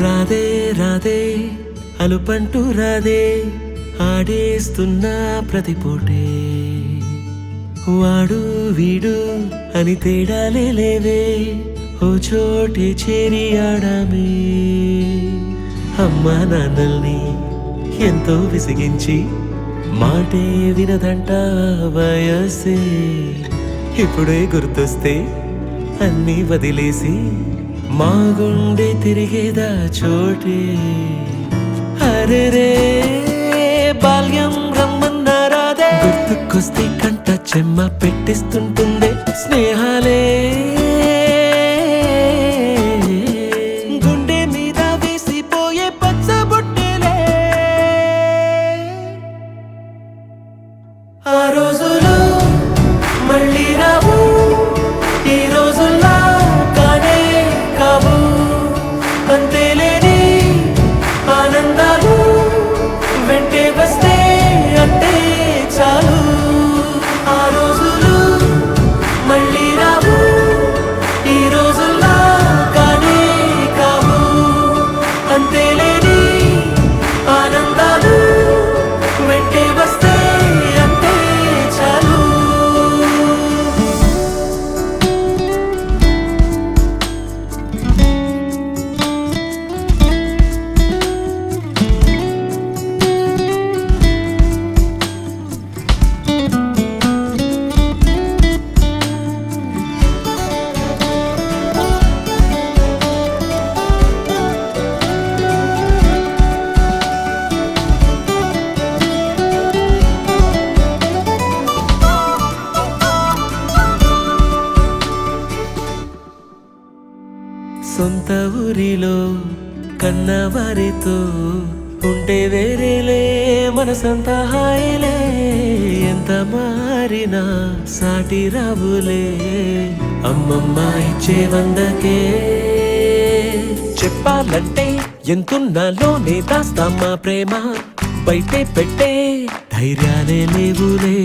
రాధే రాధే అలుపంటూ రాధే ఆడేస్తున్నా ప్రతి పూటే వాడు వీడు అని తేడాలే లేవే ఓ చోటే చేరి ఆడామే అమ్మా నాన్నల్ని ఎంతో విసిగించి మాటే వినదంట వయసే ఇప్పుడే గుర్తొస్తే అన్నీ వదిలేసి మా గుండె తిరిగేదా చోటే అరే రే బాల్యం రమ్మన్నారాదే గుర్తుకొస్తే కంట చెమ్మ పెట్టిస్తుంటుందే స్నేహాలే గుండె మీద వేసిపోయే పచ్చబొట్టెలే ఆ రోజులు మళ్ళీ రావు ఈ రోజుల్లా కానే కావు అంతేలేని ఆనందాలు వెంటే వస్తే అంటే చాలు ఆ రోజులు మళ్ళీ రావు ఈ రోజుల్లా కానే కావు అంతేలేని ఆనందాలు వెంటే వస్తే అంటే చాలు సొంత ఊరిలో కన్నవారితో ఉంటే వేరేలే మనసంతా హాయిలే ఎంత మారినా సాటి రావులే అమ్మమ్మ ఇచ్చే వందకే చెప్పాలంటే ఎంతున్నాలోనే దాస్తామా ప్రేమ బయటే పెట్టే ధైర్యాలే లేవులే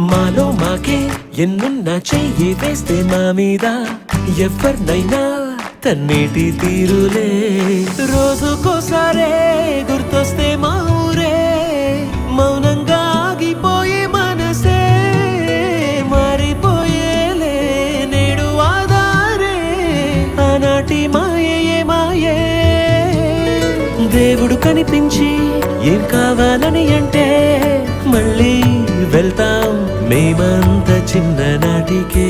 మాలో మాకే ఎన్నున్నా చెయ్యి వేస్తే మా మీద ఎవరినైనా తన్నేటి తీరులే రోజుకోసారే గుర్తొస్తే మా ఊరే మౌనంగా ఆగిపోయే మనసే మారిపోయేలే నేడు ఆధారే ఆనాటి మాయే మాయే దేవుడు కనిపించి ఏం కావాలని అంటే మళ్ళీ వెళ్తాం మేమంత చిన్ననాటికే